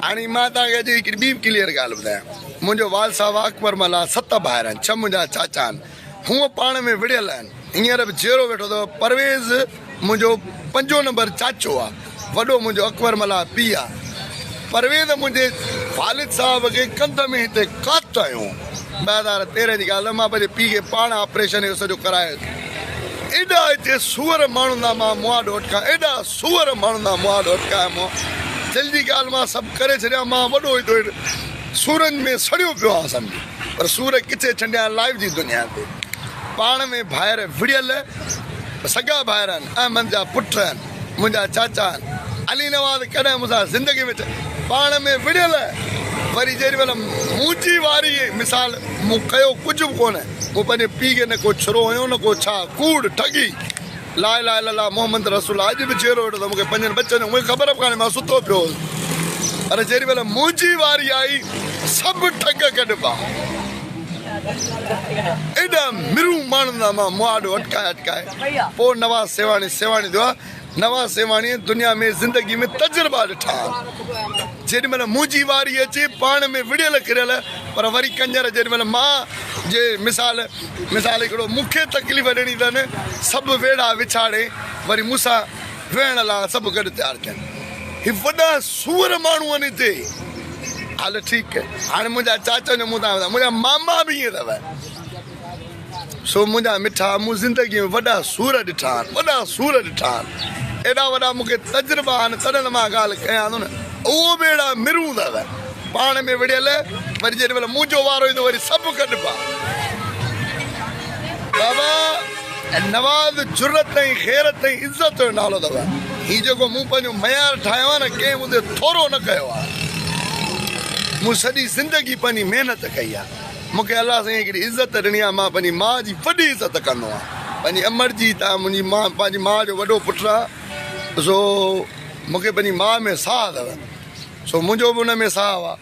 हाणे मां तव्हांखे अॼु हिकिड़ी ॿी क्लियर ॻाल्हि ॿुधायां मुंहिंजो वाल साहब अकबर मला 7 भाइर आहिनि 6 मुंहिंजा चाचा आहिनि हूअं पाण में विड़ियल आहिनि हींअर बि जहिड़ो वेठो अथव परवेज़ मुंहिंजो 5 नंबर चाचो आहे वॾो मुंहिंजो अकबर मला पीउ आहे परवेज़ मुंहिंजे वालिद साहब खे कंध में हिते कात आहियूं 2013 जी ॻाल्हि आहे मां पंहिंजे पीउ खे पाण ऑपरेशन जो सॼो करायो एॾा हिते सूअर माण्हुनि जा मां मुआ ॾोटका एॾा सूअर माण्हुनि जा मुआ ॾोटका मूं दिलि जी ॻाल्हि मां सभु करे छॾिया मां वॾो हिते सूरनि में सड़ियो पियो आहे सम्झी पर सूर किथे छॾिया लाइव जी दुनिया ते पाण में भाइर विड़ियल सॻा भाइर आहिनि अहमद जा पुट आहिनि मुंहिंजा चाचा आहिनि अली नवाज़ कॾहिं मूंसां ज़िंदगी में पाण में विड़ियल वरी जेॾी महिल मुंहिंजी वारी मिसाल मूं कयो कुझु बि कोन्हे मूं पंहिंजे पीउ खे न को छुरो हुयो न को छा कूड़ ठगी ला इलाहा इल्लल्लाह मोहम्मद रसूल अॼु बि चेरो वेठो त मूंखे 5 बचनि मूंखे ख़बर बि कान्हे मां सुतो पियो पर जेॾी महिल मुंहिंजी वारी आई सभु ठग कढिबा एॾा मिरू माण्हुनि जा मां मुआॾो अटकाए पोइ नवाज़ सेवाणी थियो आहे नवाज़ सेवाणी दुनिया में ज़िंदगी में तजुर्बा ॾिठा जेॾी महिल मुंहिंजी वारी अचे पाण में विड़ियल किरियल पर वरी कंजर जेॾी महिल मां जे मिसाल हिकिड़ो मूंखे तकलीफ़ ॾियणी अथनि सभु वेड़ा विछाड़े वरी मूंसां वेहण लाइ सभु गॾु तयारु थियनि हीअ वॾा सूअर माण्हू आहिनि हिते हाल ठीकु आहे हाणे मुंहिंजा चाचा जो मूं तव्हां मुंहिंजा मामा बि ईअं अथव सो मुंहिंजा मिठा मूं ज़िंदगी में वॾा सूर ॾिठा आहिनि एॾा वॾा मूंखे तजुर्बा आहिनि तॾहिं मां ॻाल्हि कयां थो न उहो बि अहिड़ा मिरूं अथव पाण में विड़ियल वरी जेॾी महिल मुंहिंजो वारो ईंदो वरी सभु कढिबा बाबा नवाज़ जुरत ऐं ख़ैरत ऐं इज़त जो नालो अथव हीउ जेको मूं पंहिंजो मयार ठाहियो आहे न कंहिं मुंहिंजे थोरो न कयो आहे मूं सॼी ज़िंदगी पंहिंजी महिनत कई आहे मूंखे अलाह साईं हिकिड़ी इज़त ॾिनी आहे मां पंहिंजी माउ जी वॾी इज़त कंदो आहियां पंहिंजी अमर जी तव्हां मुंहिंजी माउ पंहिंजी माउ जो वॾो पुटु आहे सो मूंखे पंहिंजी माउ में साहु अथव सो मुंहिंजो बि हुन में साहु आहे